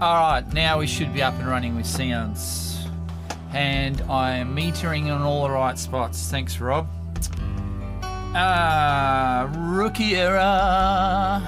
Alright, now we should be up and running with sounds. And I am metering on all the right spots. Thanks, Rob. Rookie error.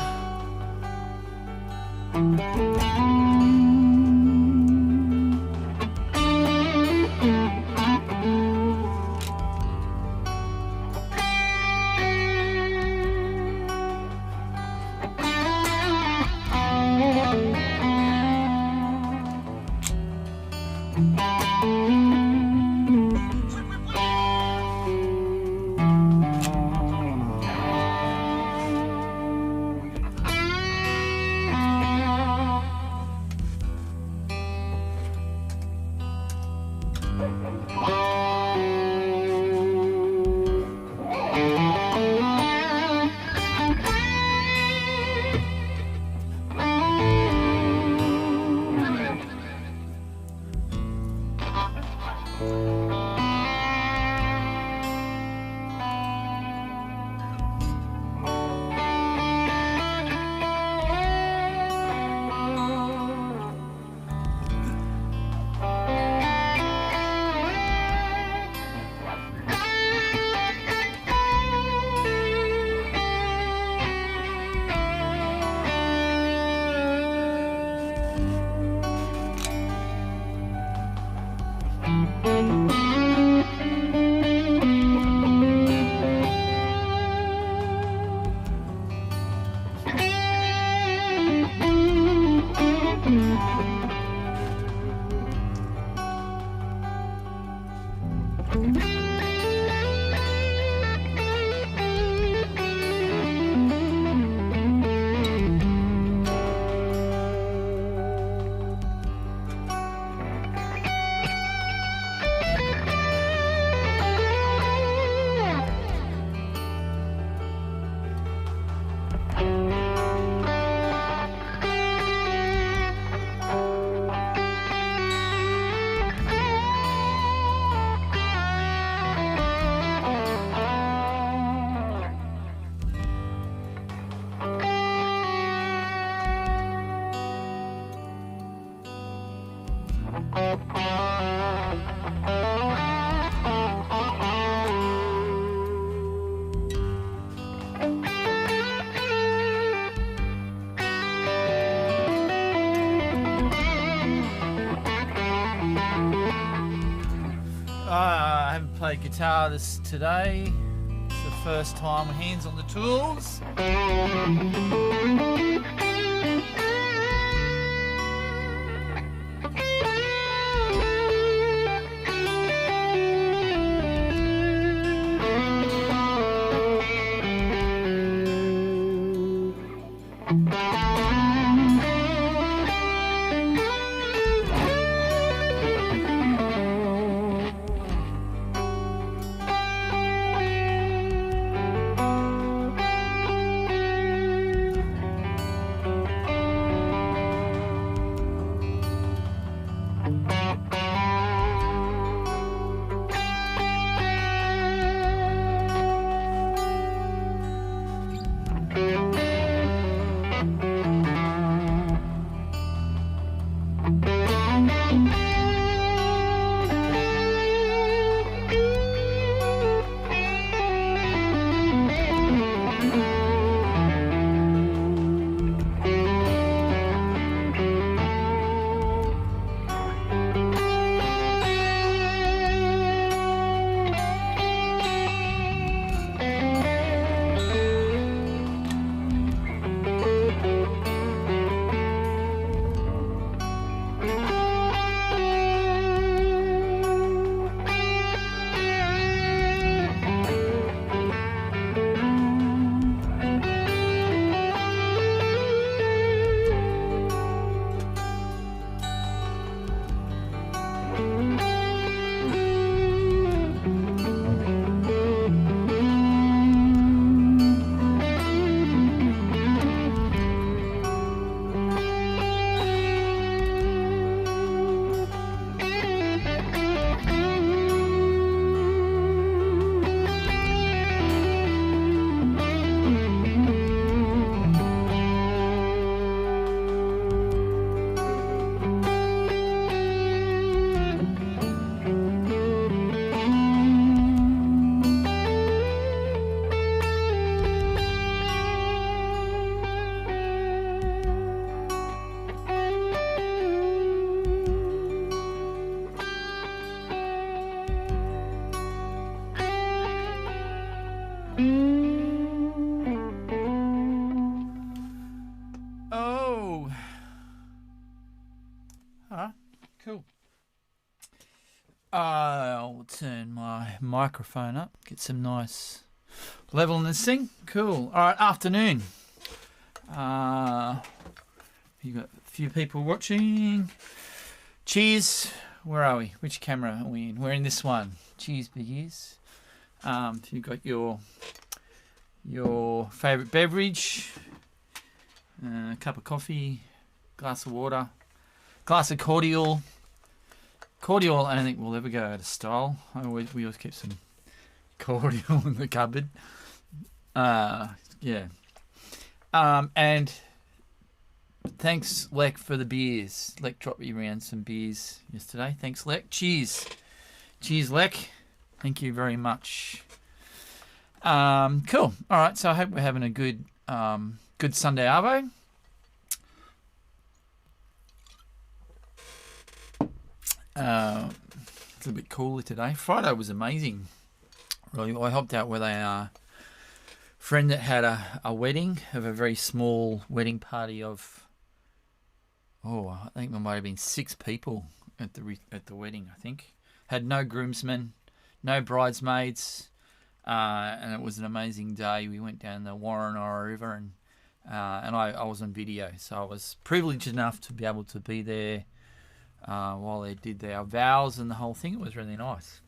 I haven't played guitar today. It's the first time with hands on the tools. I'll turn my microphone up, get some nice level in this thing. Cool. All right, afternoon. You got a few people watching. Cheers. Where are we? Which camera are we in? We're in this one. Cheers, big ears. You got your favourite beverage, a cup of coffee, glass of water, glass of cordial. Cordial, I don't think we'll ever go out of style. We always keep some cordial in the cupboard. Yeah. And thanks, Lek, for the beers. Lek dropped me around some beers yesterday. Thanks, Lek. Cheers. Cheers, Lek. Thank you very much. Cool. All right, so I hope we're having a good Sunday arvo. It's a bit cooler today. Friday was amazing. Really, I helped out with a friend that had a wedding, of a very small wedding party of, I think there might have been 6 people at the wedding. I think had no groomsmen, no bridesmaids, and it was an amazing day. We went down the Warrenora River, and I was on video, so I was privileged enough to be able to be there while they did their vows and the whole thing. It was really nice.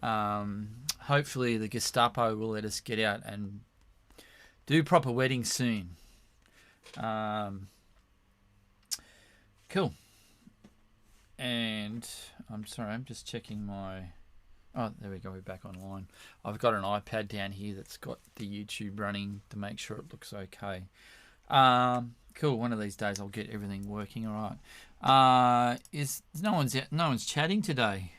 Hopefully the Gestapo will let us get out and do proper weddings soon. Cool. And I'm sorry, I'm just checking my... Oh, there we go, we're back online. I've got an iPad down here that's got the YouTube running to make sure it looks okay. Cool. One of these days I'll get everything working. All right. No one's chatting today.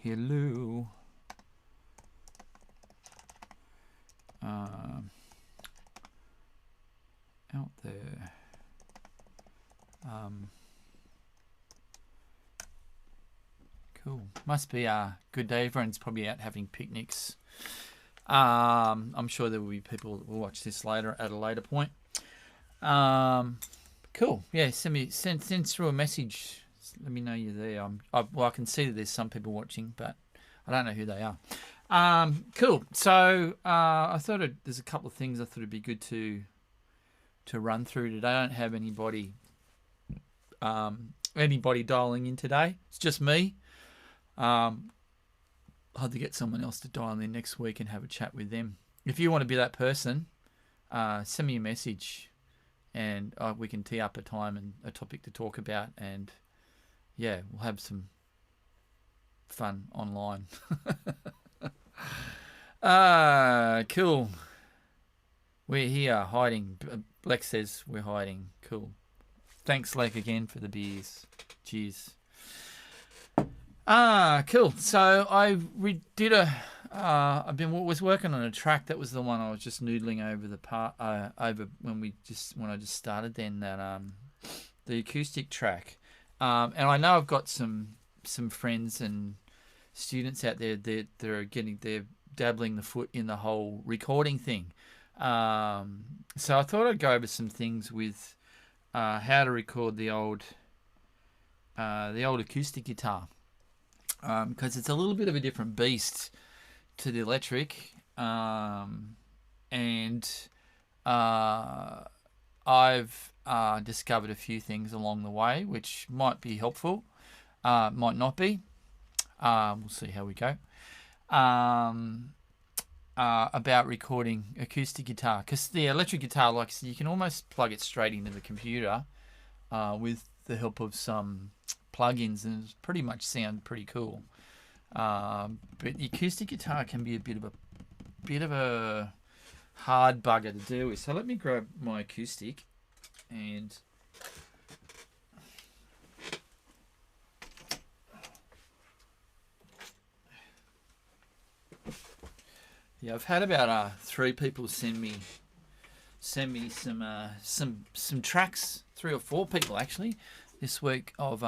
Hello. Out there. Cool. Must be a good day. Everyone's probably out having picnics. I'm sure there will be people that will watch this later at a later point. Cool. Yeah, send through a message. Let me know you're there. I can see that there's some people watching, but I don't know who they are. Cool. So I thought there's a couple of things I thought it'd be good to run through today. I don't have anybody dialing in today. It's just me. I'll have to get someone else to dial in next week and have a chat with them. If you want to be that person, send me a message, and we can tee up a time and a topic to talk about, and yeah, we'll have some fun online. Cool. We're here hiding. Lex says we're hiding. Cool. Thanks, Lek, again for the beers. Cheers. Cool. So I was working on a track. That was the one I was just noodling over when I just started then, that the acoustic track. And I know I've got some friends and students out there that they're dabbling the foot in the whole recording thing. So I thought I'd go over some things with how to record the old acoustic guitar. Because it's a little bit of a different beast to the electric, and I've discovered a few things along the way which might be helpful, might not be. We'll see how we go. About recording acoustic guitar, because the electric guitar, like you can almost plug it straight into the computer with the help of some plugins, and it's pretty much sound pretty cool. But the acoustic guitar can be a bit of a hard bugger to deal with. So let me grab my acoustic and yeah, I've had about 3 people send me some tracks, 3 or 4 people actually this week, of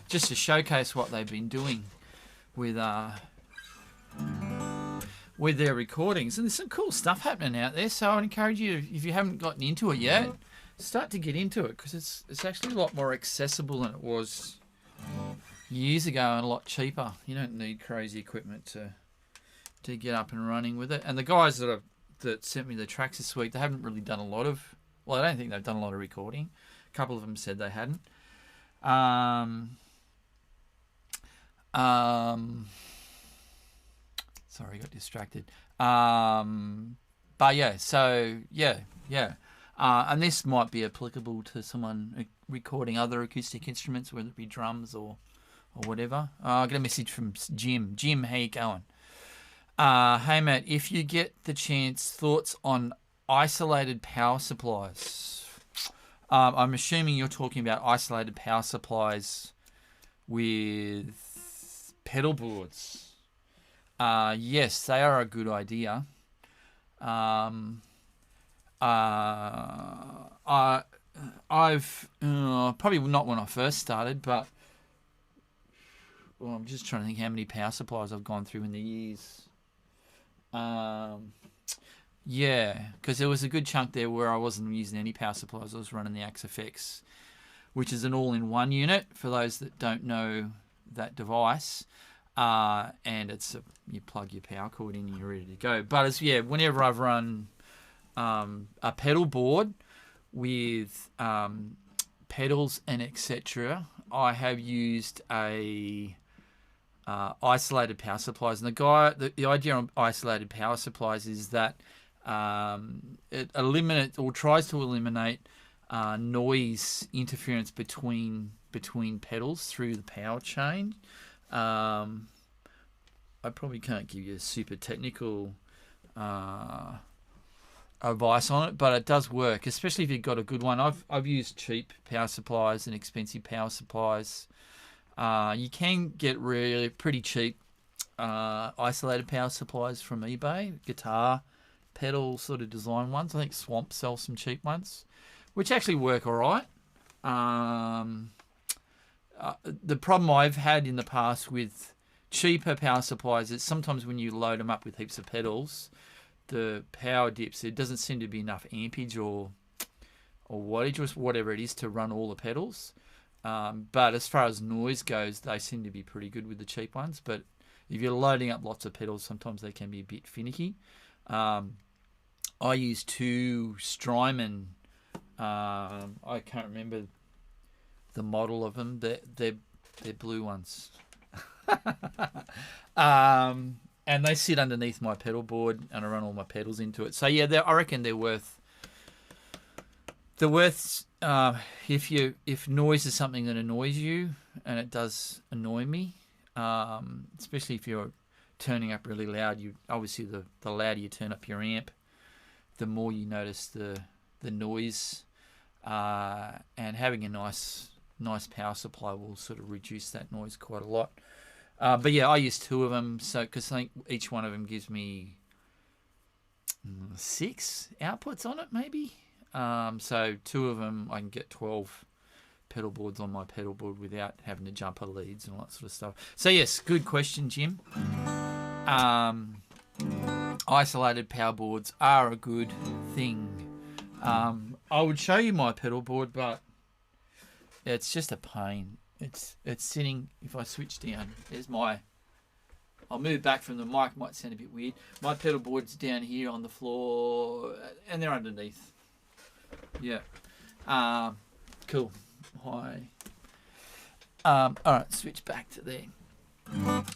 just to showcase what they've been doing with their recordings. And there's some cool stuff happening out there, so I'd encourage you, if you haven't gotten into it yet, start to get into it, because it's actually a lot more accessible than it was years ago and a lot cheaper. You don't need crazy equipment to get up and running with it. And the guys that sent me the tracks this week, they haven't really done a lot of. Well, I don't think they've done a lot of recording. A couple of them said they hadn't. Sorry, got distracted. But yeah, so yeah. And this might be applicable to someone recording other acoustic instruments, whether it be drums or whatever. I got a message from Jim. Jim, how you going? Hey, Matt, if you get the chance, thoughts on isolated power supplies? I'm assuming you're talking about isolated power supplies with pedal boards. Yes, they are a good idea. I've probably not when I first started, but I'm just trying to think how many power supplies I've gone through in the years. Yeah, because there was a good chunk there where I wasn't using any power supplies. I was running the AXFX, which is an all-in-one unit for those that don't know that device. And it's you plug your power cord in and you're ready to go. But whenever I've run a pedal board with pedals and etc., I have used a isolated power supplies. And the idea of isolated power supplies is that it eliminates or tries to eliminate noise interference between pedals through the power chain. I probably can't give you a super technical advice on it, but it does work, especially if you've got a good one. I've used cheap power supplies and expensive power supplies. You can get really pretty cheap isolated power supplies from eBay, guitar, pedal sort of design ones. I think Swamp sells some cheap ones, which actually work all right. The problem I've had in the past with cheaper power supplies is sometimes when you load them up with heaps of pedals, the power dips. There doesn't seem to be enough ampage or wattage or whatever it is to run all the pedals. But as far as noise goes, they seem to be pretty good with the cheap ones. But if you're loading up lots of pedals, sometimes they can be a bit finicky. I use two Strymon. I can't remember the model of them. They're blue ones. And they sit underneath my pedal board, and I run all my pedals into it. So yeah, I reckon they're worth. If noise is something that annoys you, and it does annoy me, especially if you're turning up really loud. You obviously the louder you turn up your amp, the more you notice the noise, and having a nice power supply will sort of reduce that noise quite a lot. But yeah, I use two of them, because I think each one of them gives me 6 outputs on it, maybe. So two of them, I can get 12 pedal boards on my pedal board without having to jumper leads and all that sort of stuff. So yes, good question, Jim. Isolated power boards are a good thing. I would show you my pedal board, but it's just a pain. It's sitting. If I switch down, I'll move back from the mic. Might sound a bit weird. My pedal board's down here on the floor, and they're underneath. Yeah. Cool. Hi. All right. Switch back to there.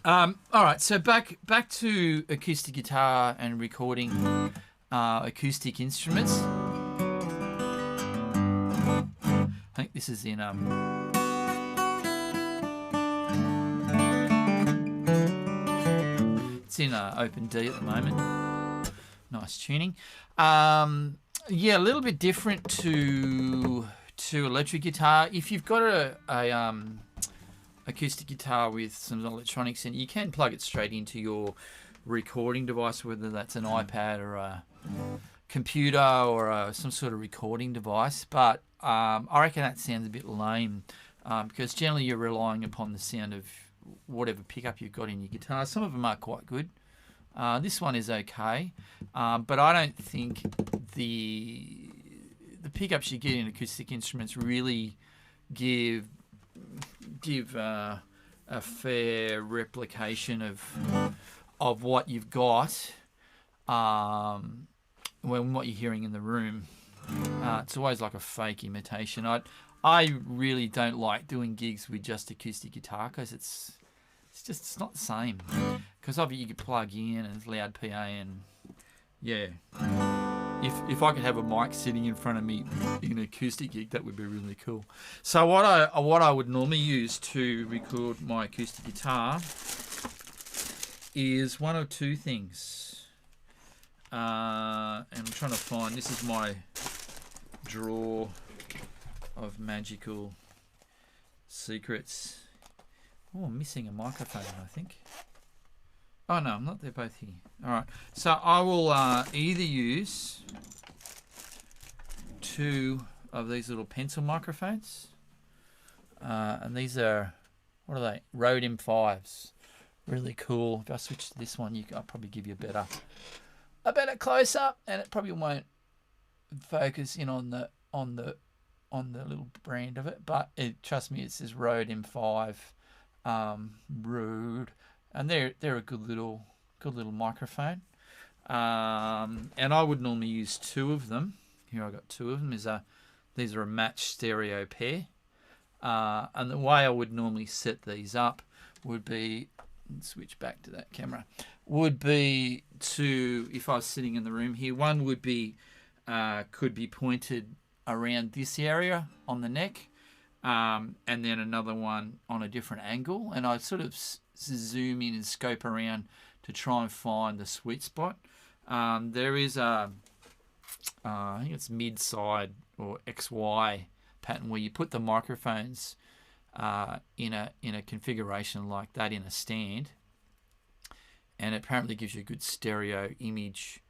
All right. So back to acoustic guitar and recording acoustic instruments. I think this is in it's in open D at the moment. Nice tuning. Yeah, a little bit different to electric guitar. If you've got a acoustic guitar with some electronics in it, you can plug it straight into your recording device, whether that's an iPad or a computer or some sort of recording device. But I reckon that sounds a bit lame, because generally you're relying upon the sound of whatever pickup you've got in your guitar. Some of them are quite good. This one is okay, but I don't think the pickups you get in acoustic instruments really give a fair replication of what you've got when what you're hearing in the room. It's always like a fake imitation. I really don't like doing gigs with just acoustic guitar because it's not the same. Because obviously you could plug in and it's loud PA and yeah. If I could have a mic sitting in front of me in an acoustic gig, that would be really cool. So what I would normally use to record my acoustic guitar is one or two things. And I'm trying to find, this is my drawer of magical secrets. Oh, I'm missing a microphone, I think. Oh no, I'm not. They're both here. All right. So I will either use two of these little pencil microphones, and these are, what are they? Rode M5s. Really cool. If I switch to this one, I'll probably give you a better close up, and it probably won't focus in on the little brand of it. But trust me, it says Rode M5. Rode. And they're a good little microphone, and I would normally use two of them. Here I got two of them. These are a matched stereo pair, and the way I would normally set these up would be, switch back to that camera, would be to, if I was sitting in the room here, one would be could be pointed around this area on the neck, and then another one on a different angle, and I sort of zoom in and scope around to try and find the sweet spot. There is I think it's mid-side or XY pattern where you put the microphones in a configuration like that in a stand, and it apparently gives you a good stereo image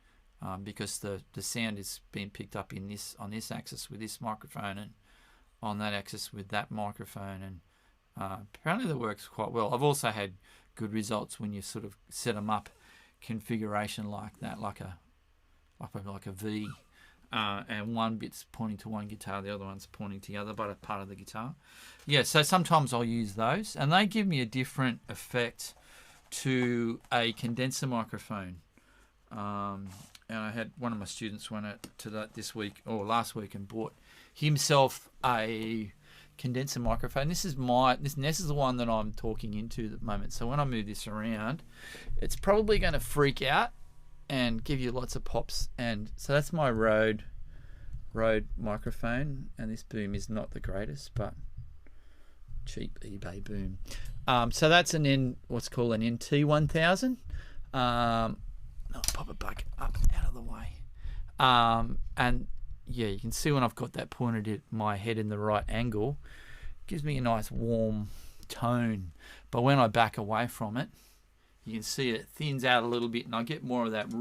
because the sound is being picked up on this axis with this microphone and on that axis with that microphone, and apparently that works quite well. I've also had good results when you sort of set them up configuration like that, like a V, and one bit's pointing to one guitar, the other one's pointing to the other, but a part of the guitar. Yeah, so sometimes I'll use those, and they give me a different effect to a condenser microphone. And I had one of my students went to that this week or last week and bought himself a condenser microphone. This is the one that I'm talking into at the moment. So when I move this around, it's probably going to freak out and give you lots of pops. And so that's my Rode microphone, and this boom is not the greatest, but cheap eBay boom. So that's what's called an NT1000. I'll pop it back up out of the way. And yeah, you can see when I've got that pointed at my head in the right angle, it gives me a nice warm tone. But when I back away from it, you can see it thins out a little bit, and I get more of that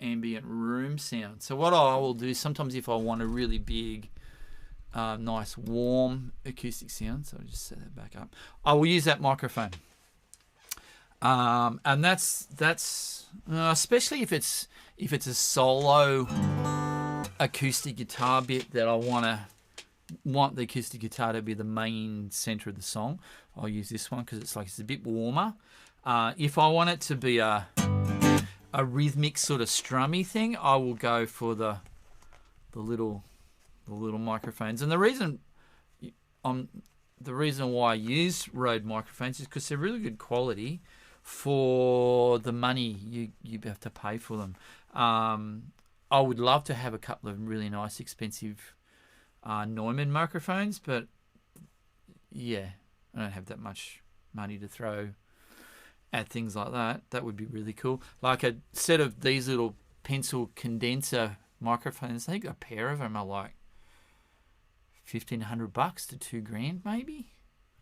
ambient room sound. So what I will do sometimes, if I want a really big, nice warm acoustic sound, so I'll just set that back up, I will use that microphone. And that's especially if it's a solo acoustic guitar bit that I want the acoustic guitar to be the main center of the song, I'll use this one because it's a bit warmer. If I want it to be a rhythmic sort of strummy thing, I will go for the little microphones. And the reason why I use Rode microphones is because they're really good quality for the money you have to pay for them. I would love to have a couple of really nice, expensive Neumann microphones, but yeah, I don't have that much money to throw at things like that. That would be really cool. Like a set of these little pencil condenser microphones, I think a pair of them are like $1,500 to $2,000 maybe.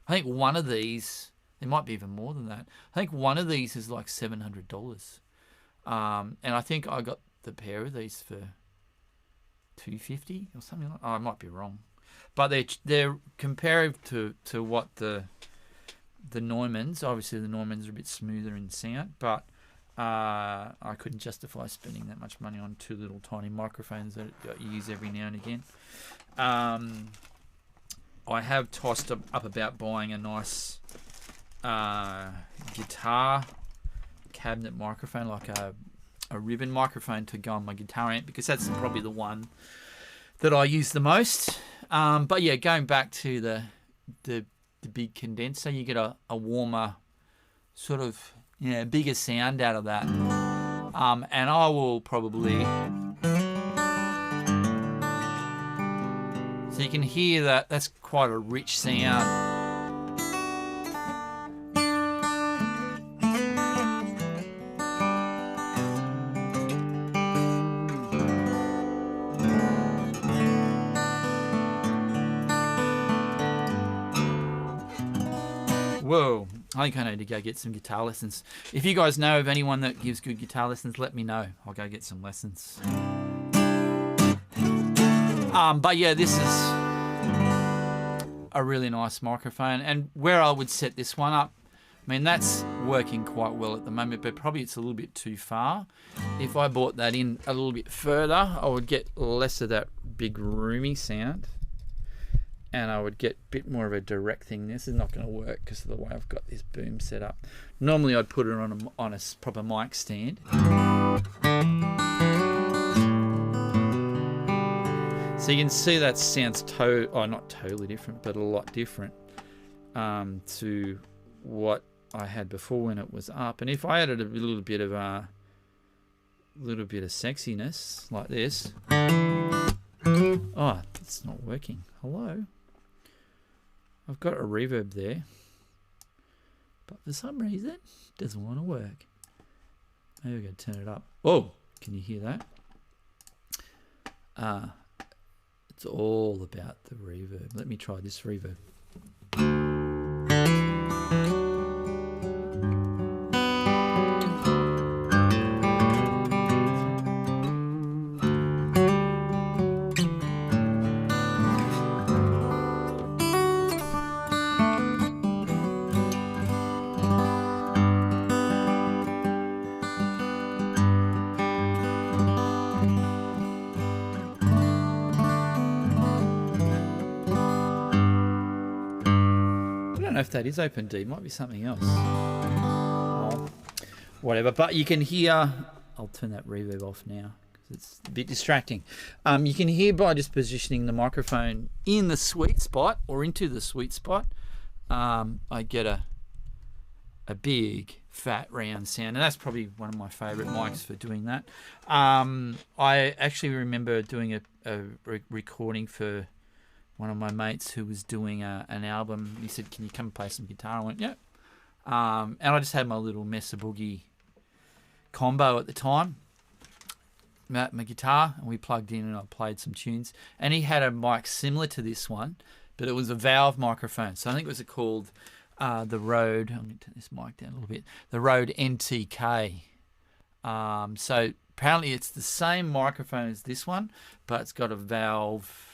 I think one of these, there might be even more than that. I think one of these is like $700. And I think I got the pair of these for $250 or something like that. I might be wrong, but they're comparative to what the Neumanns. Obviously the Neumanns are a bit smoother in sound, but I couldn't justify spending that much money on two little tiny microphones that you use every now and again. I have tossed up about buying a nice guitar cabinet microphone, like a ribbon microphone to go on my guitar amp, because that's probably the one that I use the most. But yeah, going back to the big condenser, you get a warmer sort of, bigger sound out of that. And I will probably, so you can hear that that's quite a rich sound. Whoa, I think I need to go get some guitar lessons. If you guys know of anyone that gives good guitar lessons, let me know. I'll go get some lessons. But yeah, this is a really nice microphone. And where I would set this one up, I mean, that's working quite well at the moment, but probably it's a little bit too far. If I brought that in a little bit further, I would get less of that big roomy sound. And I would get a bit more of a direct thing. This is not going to work because of the way I've got this boom set up. Normally I'd put it on a proper mic stand. So you can see that sounds not totally different, but a lot different to what I had before when it was up. And if I added a little bit of sexiness like this. Oh, it's not working. Hello. I've got a reverb there, but for some reason it doesn't want to work. Maybe we're going to turn it up. Oh, can you hear that? It's all about the reverb. Let me try this reverb. If that is open D, might be something else. Oh, whatever, but you can hear. I'll turn that reverb off now because it's a bit distracting. You can hear by just positioning the microphone in the sweet spot or into the sweet spot. I get a big fat round sound, and that's probably one of my favorite mics for doing that. I actually remember doing a recording for one of my mates who was doing an album. He said, "Can you come play some guitar?" I went, "Yep." And I just had my little Mesa Boogie combo at the time, my guitar, and we plugged in and I played some tunes. And he had a mic similar to this one, but it was a valve microphone. So I think it was called the Rode. I'm going to turn this mic down a little bit. The Rode NTK. So apparently it's the same microphone as this one, but it's got a valve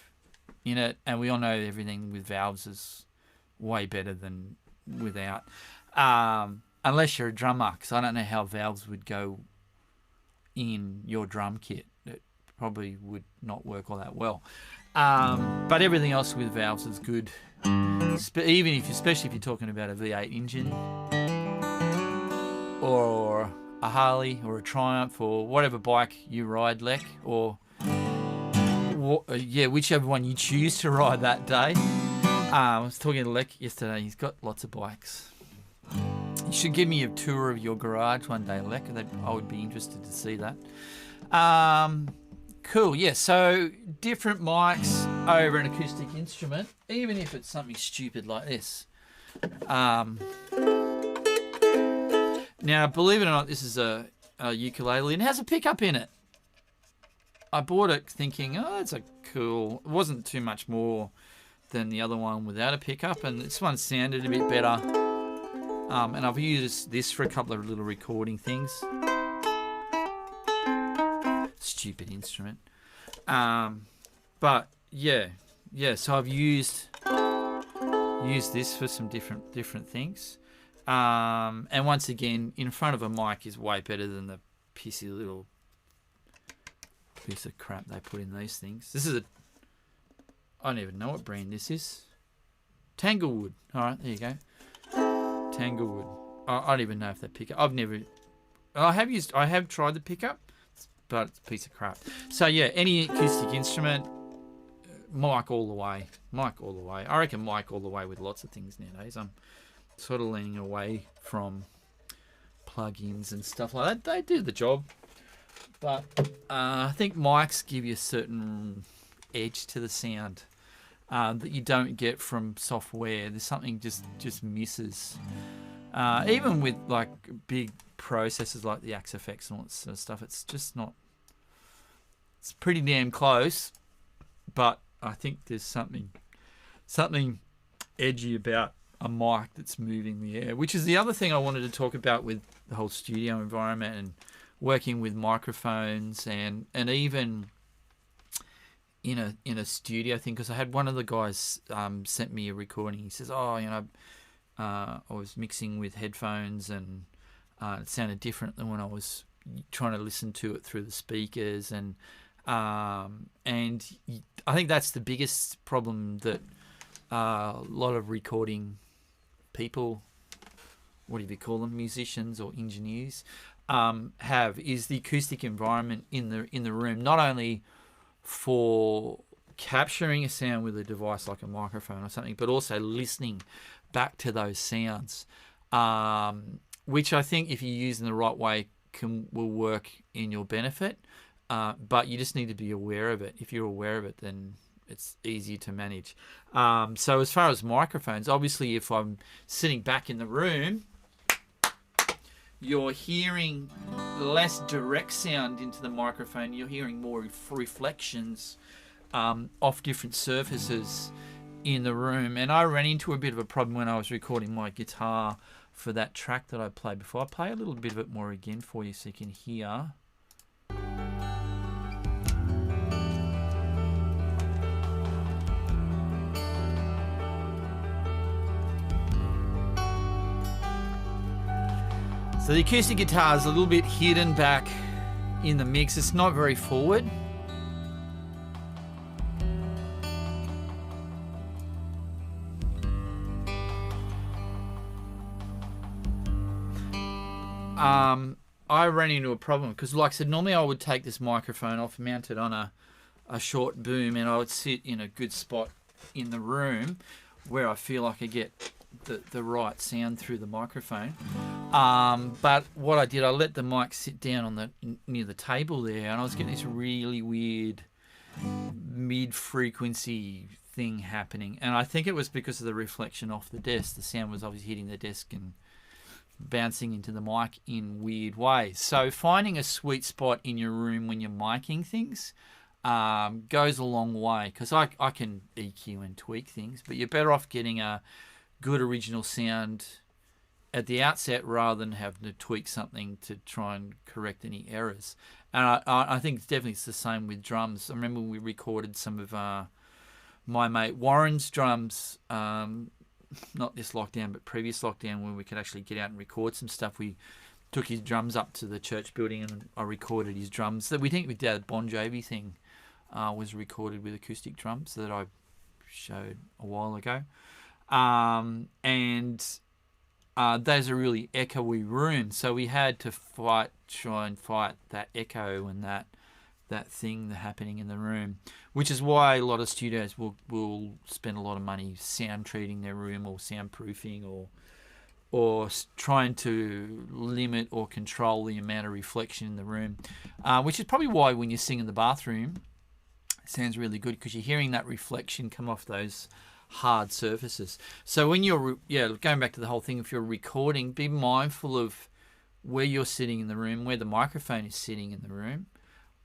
in it, and we all know everything with valves is way better than without, unless you're a drummer, because I don't know how valves would go in your drum kit. It probably would not work all that well, but everything else with valves is good, especially if you're talking about a V8 engine or a Harley or a Triumph or whatever bike you ride, Lek, or whichever one you choose to ride that day. I was talking to Lek yesterday. He's got lots of bikes. You should give me a tour of your garage one day, Lek. I would be interested to see that. Cool. Yeah. So different mics over an acoustic instrument, even if it's something stupid like this. Now, believe it or not, this is a ukulele and it has a pickup in it. I bought it thinking, oh, that's a cool. It wasn't too much more than the other one without a pickup, and this one sounded a bit better. And I've used this for a couple of little recording things. Stupid instrument. But yeah. So I've used this for some different things. And once again, in front of a mic is way better than the pissy little piece of crap they put in these things. This is I don't even know what brand this is. Tanglewood. All right, there you go. Tanglewood. I don't even know if they pick up. I have tried the pickup, but it's a piece of crap. So yeah, any acoustic instrument, mic all the way. Mic all the way. I reckon mic all the way with lots of things nowadays. I'm sort of leaning away from plugins and stuff like that. They do the job, but I think mics give you a certain edge to the sound that you don't get from software. There's something just misses. Even with like big processors like the XFX and all that sort of stuff, it's just not. It's pretty damn close, but I think there's something edgy about a mic that's moving the air, which is the other thing I wanted to talk about with the whole studio environment and working with microphones and even in a studio thing. Because I had one of the guys sent me a recording. He says, I was mixing with headphones and it sounded different than when I was trying to listen to it through the speakers, and I think that's the biggest problem that a lot of recording people, what do you call them, musicians or engineers, have, is the acoustic environment in the room. Not only for capturing a sound with a device like a microphone or something, but also listening back to those sounds, which I think if you use in the right way will work in your benefit. But you just need to be aware of it. If you're aware of it, then it's easy to manage. So as far as microphones, obviously if I'm sitting back in the room, you're hearing less direct sound into the microphone. You're hearing more reflections off different surfaces in the room. And I ran into a bit of a problem when I was recording my guitar for that track that I played before. I'll play a little bit of it more again for you so you can hear. So the acoustic guitar is a little bit hidden back in the mix. It's not very forward. I ran into a problem because, like I said, normally I would take this microphone off, mount it on a short boom, and I would sit in a good spot in the room where I feel like I get the right sound through the microphone. But what I did, I let the mic sit down on near the table there, and I was getting this really weird mid-frequency thing happening. And I think it was because of the reflection off the desk. The sound was obviously hitting the desk and bouncing into the mic in weird ways. So finding a sweet spot in your room when you're miking things goes a long way, because I can EQ and tweak things, but you're better off getting a good original sound at the outset rather than having to tweak something to try and correct any errors. And I think definitely it's the same with drums. I remember we recorded some of my mate Warren's drums, not this lockdown but previous lockdown, when we could actually get out and record some stuff. We took his drums up to the church building and I recorded his drums. That we think we did a Bon Jovi thing was recorded with acoustic drums that I showed a while ago. Those are really echoey rooms, so we had to try and fight that echo and that thing happening in the room, which is why a lot of studios will spend a lot of money sound treating their room or soundproofing or trying to limit or control the amount of reflection in the room, which is probably why when you sing in the bathroom it sounds really good, because you're hearing that reflection come off those hard surfaces. So when you're going back to the whole thing, if you're recording, be mindful of where you're sitting in the room, where the microphone is sitting in the room,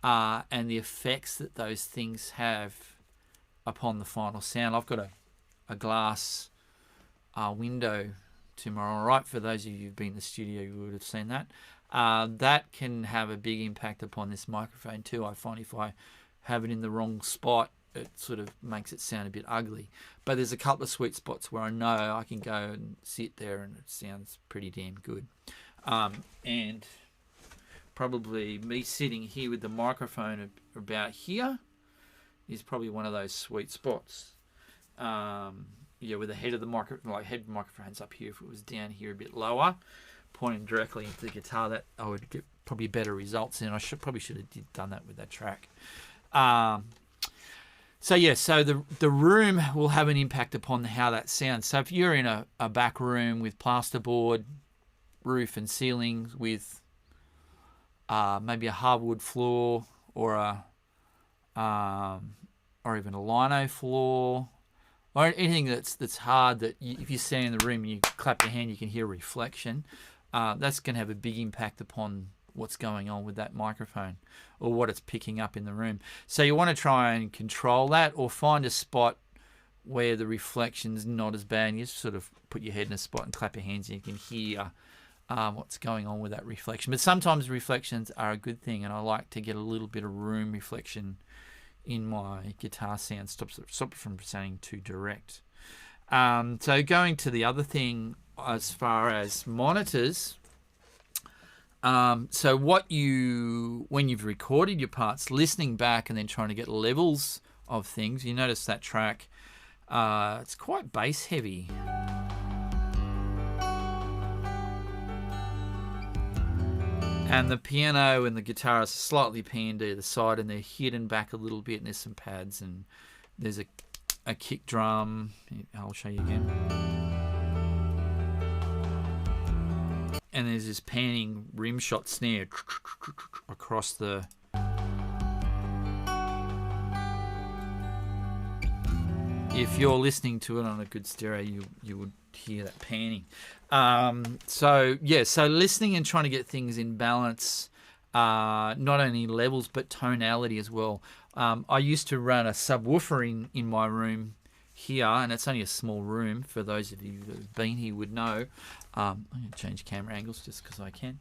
and the effects that those things have upon the final sound. I've got a glass window to my right. For those of you who've been in the studio, you would have seen that. That can have a big impact upon this microphone too. I find if I have it in the wrong spot, it sort of makes it sound a bit ugly. But there's a couple of sweet spots where I know I can go and sit there and it sounds pretty damn good. And probably me sitting here with the microphone about here is probably one of those sweet spots. with the head of the microphone, like head microphone's up here. If it was down here a bit lower, pointing directly into the guitar, that I would get probably better results. And I probably should have done that with that track. So the room will have an impact upon how that sounds. So if you're in a back room with plasterboard roof and ceilings with maybe a hardwood floor or even a lino floor, or anything that's hard, that if you stand in the room and you clap your hand, you can hear a reflection. That's going to have a big impact upon what's going on with that microphone or what it's picking up in the room. So you want to try and control that, or find a spot where the reflection's not as bad. You just sort of put your head in a spot and clap your hands, and you can hear what's going on with that reflection. But sometimes reflections are a good thing, and I like to get a little bit of room reflection in my guitar sound, stop it from sounding too direct. So going to the other thing as far as monitors, so when you've recorded your parts, listening back and then trying to get levels of things, you notice that track, it's quite bass heavy. And the piano and the guitar are slightly panned to either side, and they're hidden back a little bit, and there's some pads, and there's a kick drum. I'll show you again. And there's this panning rim shot snare across the... If you're listening to it on a good stereo, you would hear that panning. So listening and trying to get things in balance, not only levels but tonality as well. I used to run a subwoofer in my room here, and it's only a small room. For those of you that have been here would know. I'm going to change camera angles just because I can.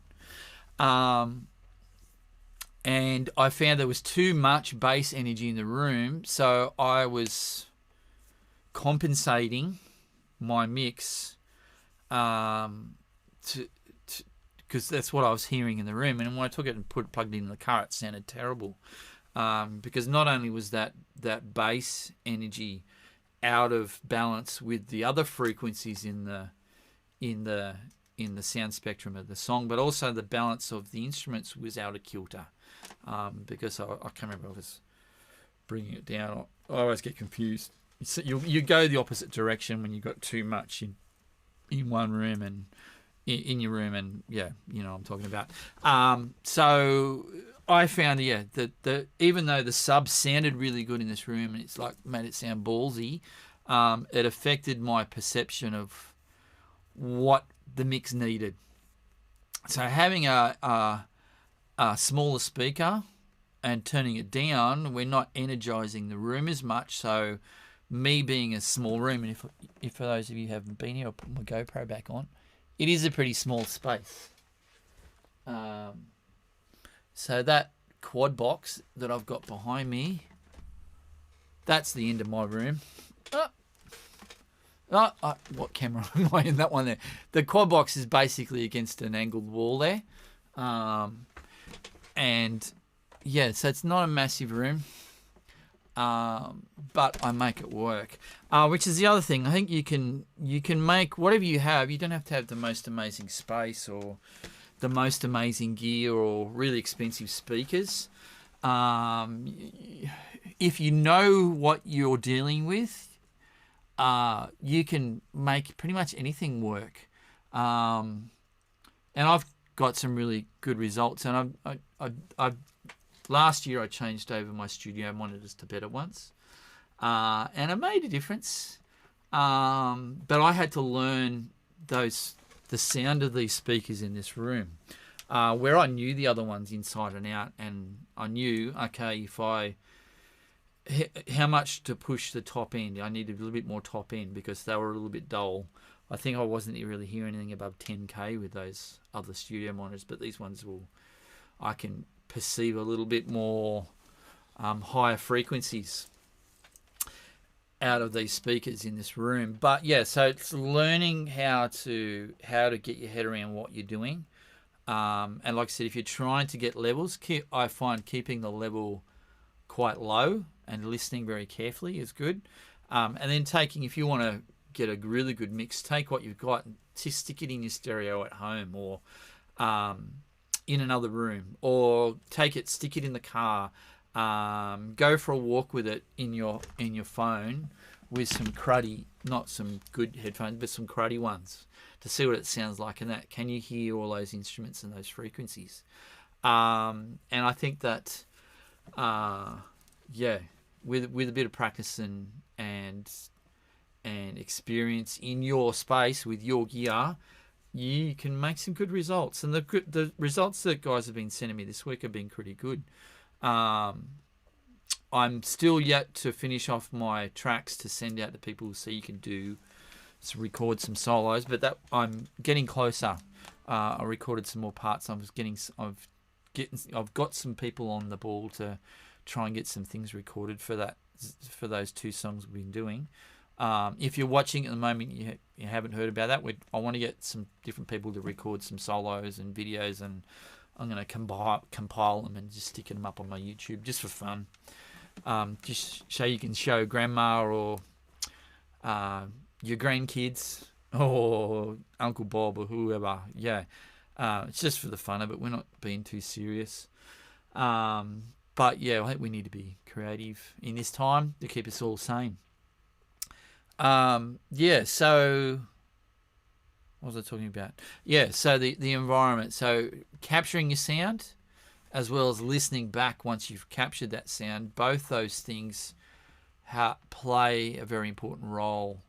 And I found there was too much bass energy in the room, so I was compensating my mix because that's what I was hearing in the room. And when I took it and plugged it in the car, it sounded terrible, because not only was that bass energy out of balance with the other frequencies in the sound spectrum of the song, but also the balance of the instruments was out of kilter, because I can't remember if I was bringing it down. I always get confused. So you go the opposite direction when you've got too much in one room and in your room, and you know what I'm talking about. So I found that even though the sub sounded really good in this room and it's like made it sound ballsy, it affected my perception of what the mix needed. So having a smaller speaker and turning it down, we're not energizing the room as much. So me being a small room, and if for those of you who haven't been here, I'll put my GoPro back on. It is a pretty small space. So that quad box that I've got behind me, that's the end of my room. What camera am I in? That one there. The quad box is basically against an angled wall there. And yeah, so it's not a massive room. But I make it work, which is the other thing. I think you can make whatever you have. You don't have to have the most amazing space or the most amazing gear or really expensive speakers. If you know what you're dealing with, you can make pretty much anything work. And I've got some really good results. And I last year I changed over my studio monitors to better ones, and it made a difference. But I had to learn the sound of these speakers in this room, where I knew the other ones inside and out, and I knew, okay, how much to push the top end. I needed a little bit more top end because they were a little bit dull. I think I wasn't really hearing anything above 10K with those other studio monitors, but these ones I can perceive a little bit more higher frequencies out of these speakers in this room. But yeah, so it's learning how to get your head around what you're doing. And like I said, if you're trying to get levels, I find keeping the level quite low and listening very carefully is good. And then if you want to get a really good mix, take what you've got and stick it in your stereo at home, or in another room, or stick it in the car, go for a walk with it in your phone with some cruddy, not some good headphones, but some cruddy ones, to see what it sounds like. And that, can you hear all those instruments and those frequencies? And I think that, with a bit of practice and experience in your space with your gear, you can make some good results. And the results that guys have been sending me this week have been pretty good. I'm still yet to finish off my tracks to send out to people so you can record some solos, but that I'm getting closer. I recorded some more parts. I've got some people on the ball to try and get some things recorded for those 2 songs we've been doing. If you're watching at the moment, you haven't heard about that. I want to get some different people to record some solos and videos, and I'm going to compile them and just stick them up on my YouTube just for fun. Just so you can show grandma or your grandkids or Uncle Bob or whoever. Yeah, it's just for the fun of it. We're not being too serious. But yeah, I think we need to be creative in this time to keep us all sane. So what was I talking about? Yeah, so the environment. So capturing your sound as well as listening back once you've captured that sound, both those things play a very important role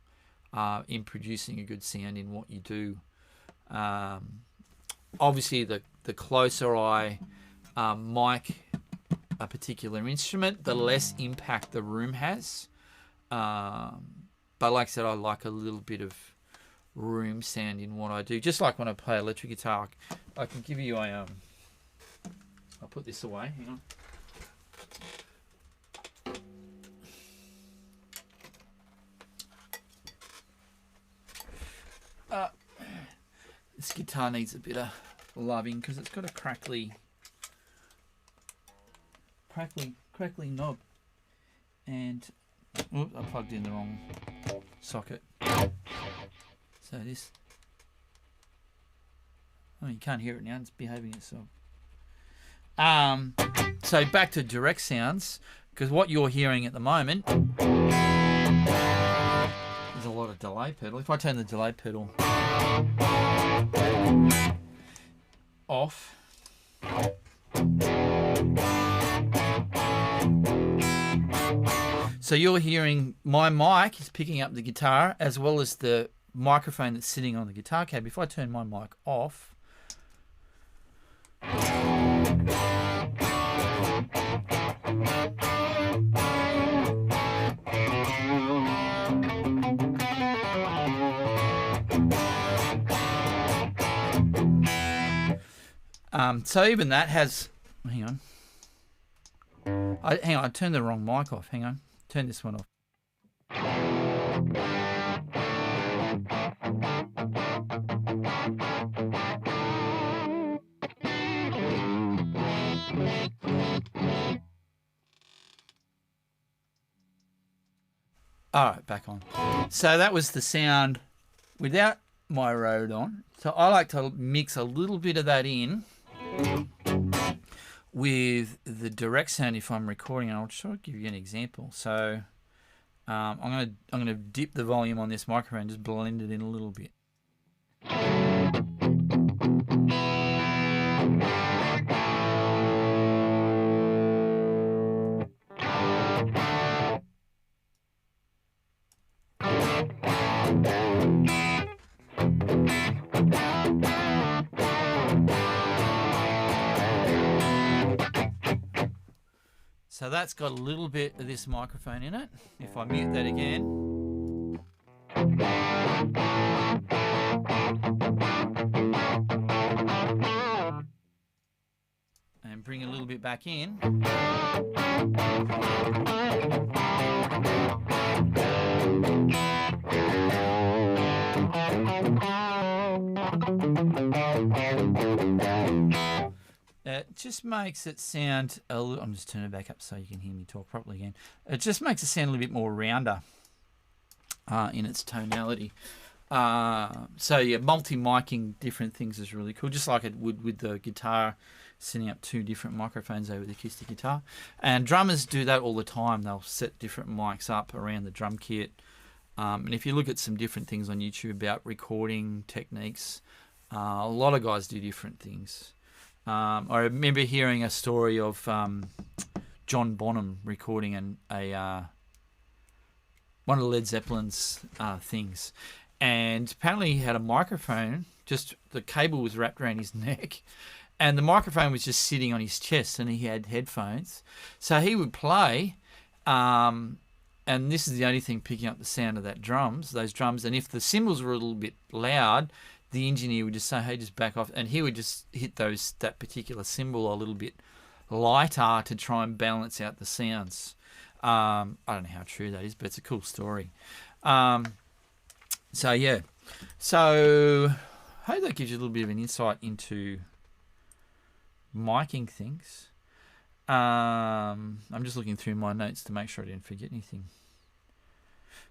in producing a good sound in what you do. Obviously, the closer I mic a particular instrument, the less impact the room has. But like I said, I like a little bit of room sound in what I do. Just like when I play electric guitar, I can give you a... I'll put this away. Hang on. This guitar needs a bit of loving because it's got a crackly knob, and oops, I plugged in the wrong socket. So this, you can't hear it now. It's behaving itself. So back to direct sounds, because what you're hearing at the moment is a lot of delay pedal. If I turn the delay pedal off, so you're hearing my mic is picking up the guitar as well as the microphone that's sitting on the guitar cab. If I turn my mic off, so even that has, hang on, I turned the wrong mic off. Hang on, turn this one off. All right, back on. So that was the sound without my Rode on. So I like to mix a little bit of that in with the direct sound if I'm recording, and I'll try to give you an example. So I'm gonna dip the volume on this microphone, just blend it in a little bit. So that's got a little bit of this microphone in it. If I mute that again. And bring a little bit back in. It just makes it sound a little... I'm just turning it back up so you can hear me talk properly again. It just makes it sound a little bit more rounder. in its tonality. So yeah, multi-miking different things is really cool, just like it would with the guitar, setting up 2 different microphones over the acoustic guitar. And drummers do that all the time. They'll set different mics up around the drum kit. And if you look at some different things on YouTube about recording techniques, a lot of guys do different things. I remember hearing a story of John Bonham recording one of Led Zeppelin's things. And apparently he had a microphone, just the cable was wrapped around his neck, and the microphone was just sitting on his chest, and he had headphones. So he would play, and this is the only thing picking up the sound of those drums. And if the cymbals were a little bit loud, the engineer would just say, hey, just back off. And he would just hit that particular cymbal a little bit lighter to try and balance out the sounds. I don't know how true that is, but it's a cool story. So yeah, so I hope that gives you a little bit of an insight into miking things. I'm just looking through my notes to make sure I didn't forget anything.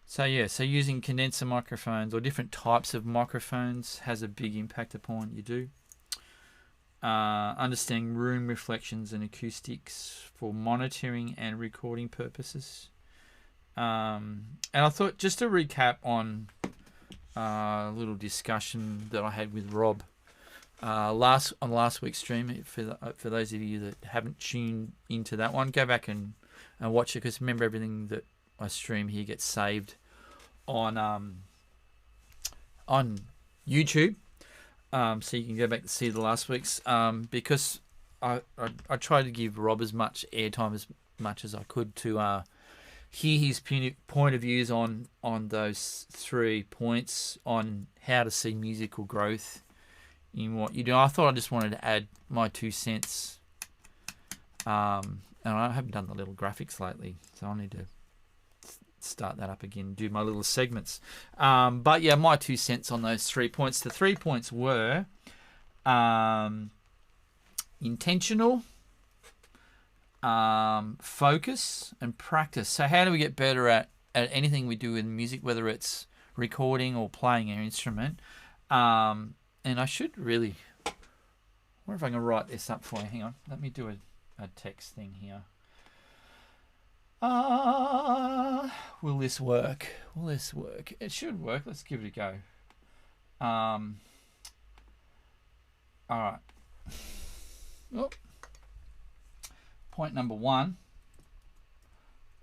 So yeah, so using condenser microphones or different types of microphones has a big impact upon what you do. Understanding room reflections and acoustics for monitoring and recording purposes. And I thought, just to recap on a little discussion that I had with Rob last week's stream, for those of you that haven't tuned into that one, go back and watch it, because remember, everything that I stream here gets saved on YouTube. So you can go back to see the last week's, because I tried to give Rob as much airtime as much as I could to hear his point of views on those 3 points on how to see musical growth in what you do. I thought I just wanted to add my 2 cents, and I haven't done the little graphics lately, so I need to start that up again, do my little segments. But yeah, my 2 cents on those 3 points. The 3 points were intentional, focus, and practice. So how do we get better at anything we do in music, whether it's recording or playing an instrument? And I should really, I wonder if I can write this up for you. Hang on, let me do a text thing here. Will this work? Will this work? It should work. Let's give it a go. All right. Oh. Point number 1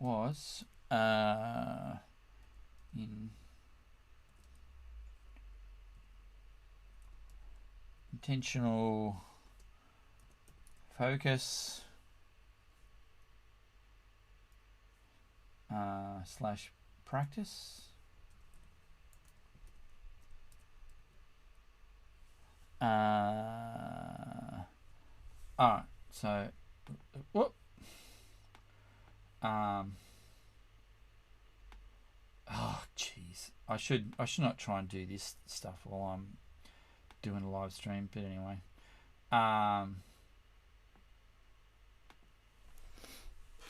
was intentional focus / practice. Alright, so whoop. Oh jeez, I should not try and do this stuff while I'm doing a live stream, but anyway.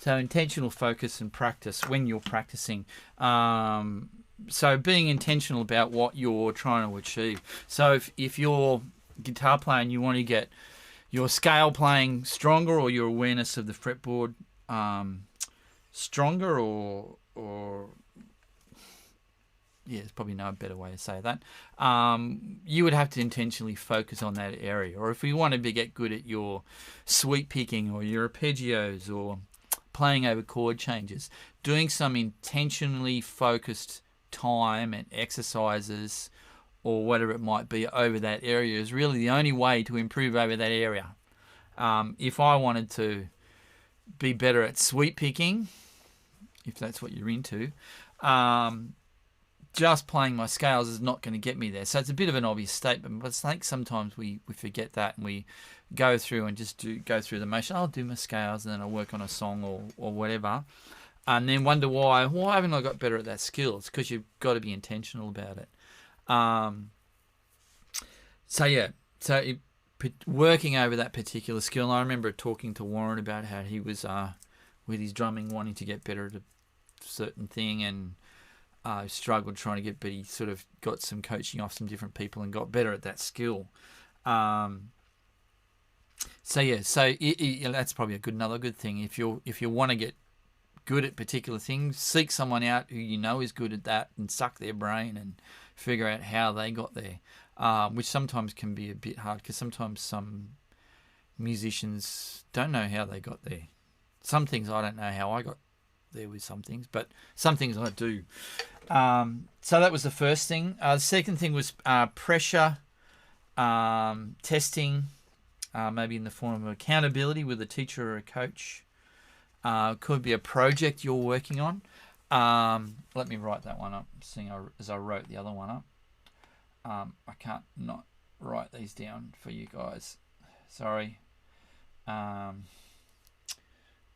So intentional focus and practice when you're practicing. So being intentional about what you're trying to achieve. So if you're guitar playing, you want to get your scale playing stronger, or your awareness of the fretboard stronger, or yeah, there's probably no better way to say that. You would have to intentionally focus on that area. Or if you want to get good at your sweep picking or your arpeggios or playing over chord changes, doing some intentionally focused time and exercises or whatever it might be over that area is really the only way to improve over that area. If I wanted to be better at sweep picking, if that's what you're into, just playing my scales is not going to get me there. So it's a bit of an obvious statement, but I think sometimes we forget that, and we go through and just go through the motion. I'll do my scales and then I'll work on a song or whatever, and then wonder why haven't I got better at that skill? It's because you've got to be intentional about it. So yeah, working over that particular skill. And I remember talking to Warren about how he was with his drumming wanting to get better at a certain thing, and struggled trying to get, but he sort of got some coaching off some different people and got better at that skill. So that's probably another good thing. If you want to get good at particular things, seek someone out who you know is good at that and suck their brain and figure out how they got there, which sometimes can be a bit hard because sometimes some musicians don't know how they got there. Some things I don't know how I got there with some things, but some things I do. So that was the first thing. The second thing was pressure testing, maybe in the form of accountability with a teacher or a coach. Could be a project you're working on. Let me write that one up, seeing as I wrote the other one up. I can't not write these down for you guys. Sorry.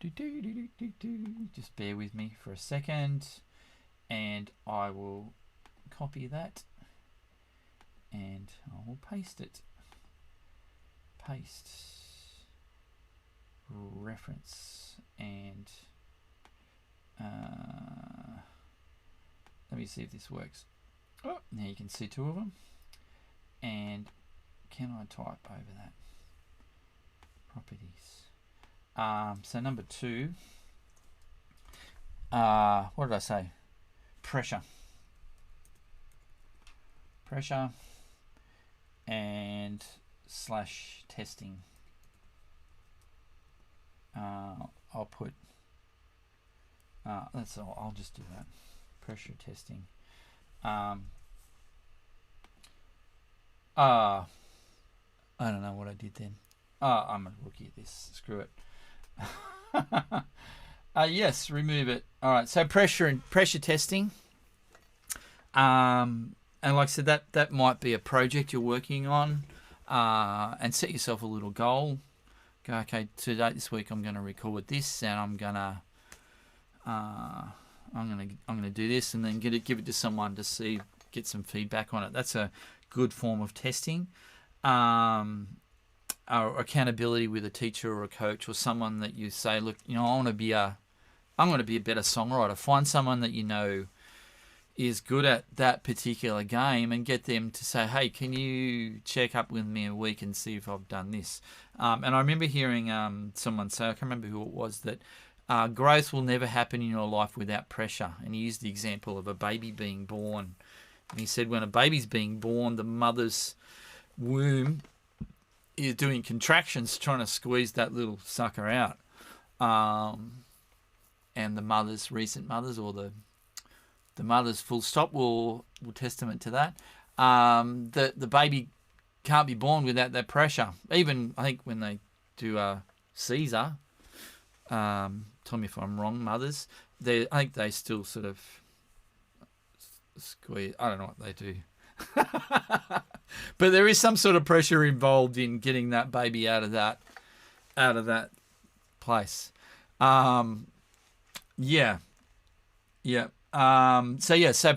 Just bear with me for a second, and I will copy that, and I will paste it. Paste. Reference. And let me see if this works. Oh, now you can see two of them. And can I type over that? Properties. So number 2. What did I say? Pressure. Pressure and / testing. I'll put that's all. I'll just do that. Pressure testing. I don't know what I did then. I'm a rookie at this. Screw it. Yes, remove it. All right. So pressure testing. And like I said, that might be a project you're working on. And set yourself a little goal. Go, okay, this week I'm going to record this, and I'm gonna do this, and then give it to someone to get some feedback on it. That's a good form of testing. Or accountability with a teacher or a coach or someone that you say, look, I want to be a better songwriter. Find someone that you know is good at that particular game and get them to say, hey, can you check up with me a week and see if I've done this? And I remember hearing someone say, I can't remember who it was, that growth will never happen in your life without pressure. And he used the example of a baby being born. And he said when a baby's being born, the mother's womb is doing contractions trying to squeeze that little sucker out. And the recent mothers or the mothers full stop will testament to that. The baby can't be born without that pressure. Even I think when they do a Caesar, tell me if I'm wrong, mothers, I think they still sort of squeeze. I don't know what they do. But there is some sort of pressure involved in getting that baby out of that place. So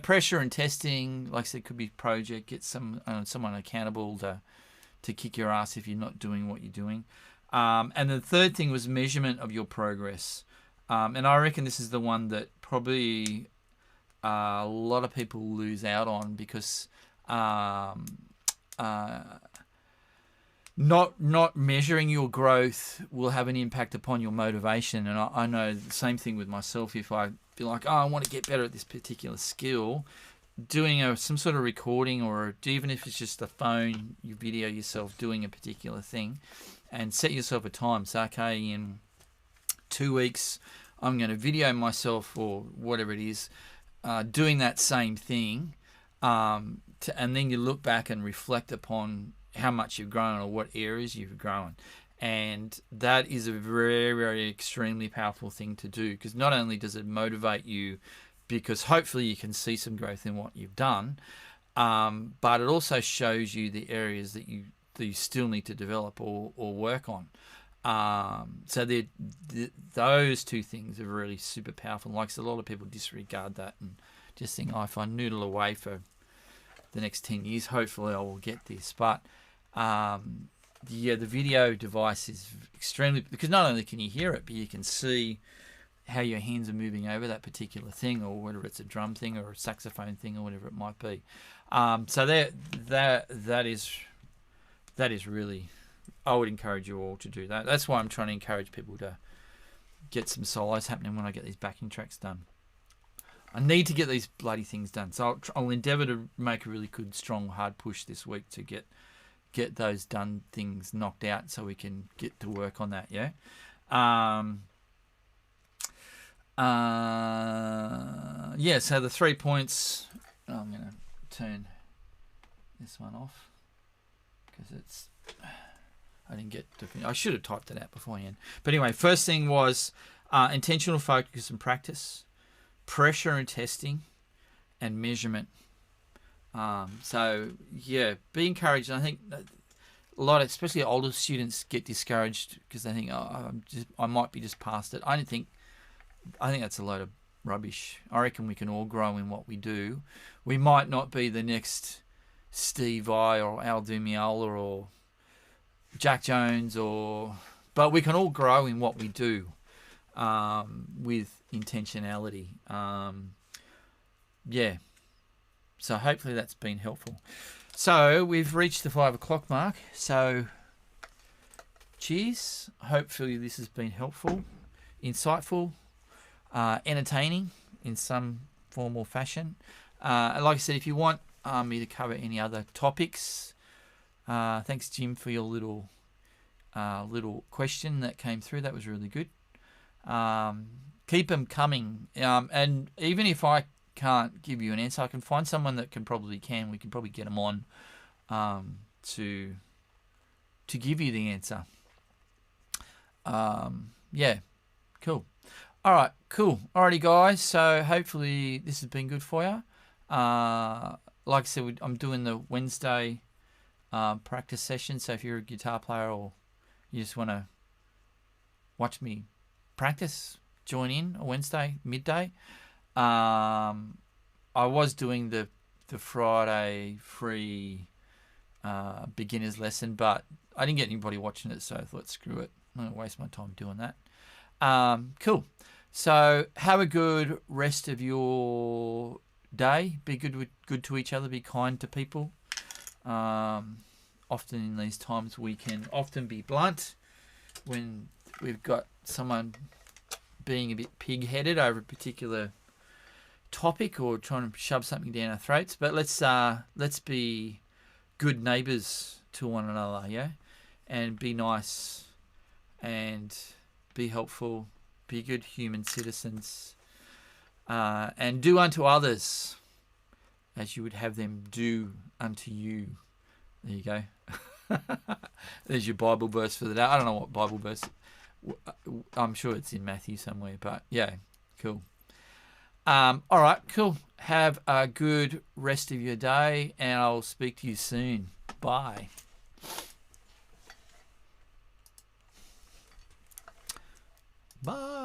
pressure and testing, like I said, could be project. Get someone accountable to kick your ass if you're not doing what you're doing. And the third thing was measurement of your progress. And I reckon this is the one that probably a lot of people lose out on because not measuring your growth will have an impact upon your motivation. And I know the same thing with myself. If I feel like, I want to get better at this particular skill, doing some sort of recording, or even if it's just a phone, you video yourself doing a particular thing and set yourself a time. So, okay, in 2 weeks, I'm going to video myself or whatever it is, doing that same thing. And then you look back and reflect upon how much you've grown or what areas you've grown. And that is a very, very extremely powerful thing to do, because not only does it motivate you because hopefully you can see some growth in what you've done, but it also shows you the areas that you still need to develop or work on. So those two things are really super powerful. Like a lot of people disregard that and just think, if I noodle away for the next 10 years, hopefully I will get this. But the video device is extremely, because not only can you hear it, but you can see how your hands are moving over that particular thing, or whether it's a drum thing or a saxophone thing or whatever it might be. So that is really, I would encourage you all to do that. That's why I'm trying to encourage people to get some solos happening when I get these backing tracks done. I need to get these bloody things done. So I'll endeavour to make a really good, strong, hard push this week to get those done, things knocked out, so we can get to work on that. Yeah. Yeah. So the 3 points. I'm going to turn this one off because it's. I didn't get to finish. I should have typed it out beforehand. But anyway, first thing was intentional focus and practice, pressure and testing, and measurement. So yeah, be encouraged. And I think that a lot, especially older students, get discouraged because they think, oh, I might be just past it. I think that's a load of rubbish. I reckon we can all grow in what we do. We might not be the next Steve Vai or Al Di Meola or Jack Jones, but we can all grow in what we do with intentionality. Yeah. So hopefully that's been helpful. So we've reached the 5 o'clock mark. So cheers. Hopefully this has been helpful, insightful, entertaining in some form or fashion. And like I said, if you want me to cover any other topics, thanks Jim for your little question that came through. That was really good. Keep them coming. And even if I can't give you an answer, I can find someone that we can probably get them on to give you the answer. Yeah, cool. All right, cool. Alrighty, guys. So hopefully this has been good for you. Like I said, I'm doing the Wednesday practice session. So if you're a guitar player or you just want to watch me practice, join in on Wednesday midday. I was doing the Friday free beginners lesson, but I didn't get anybody watching it, so I thought, screw it, I'm going to waste my time doing that. Cool. So have a good rest of your day. Be good to each other. Be kind to people. Often in these times we can often be blunt when we've got someone being a bit pig-headed over a particular topic or trying to shove something down our throats. But let's be good neighbours to one another, yeah, and be nice and be helpful, be good human citizens, and do unto others as you would have them do unto you. There you go. There's your Bible verse for the day. I don't know what Bible verse. I'm sure it's in Matthew somewhere, but yeah, cool. All right, cool. Have a good rest of your day, and I'll speak to you soon. Bye. Bye.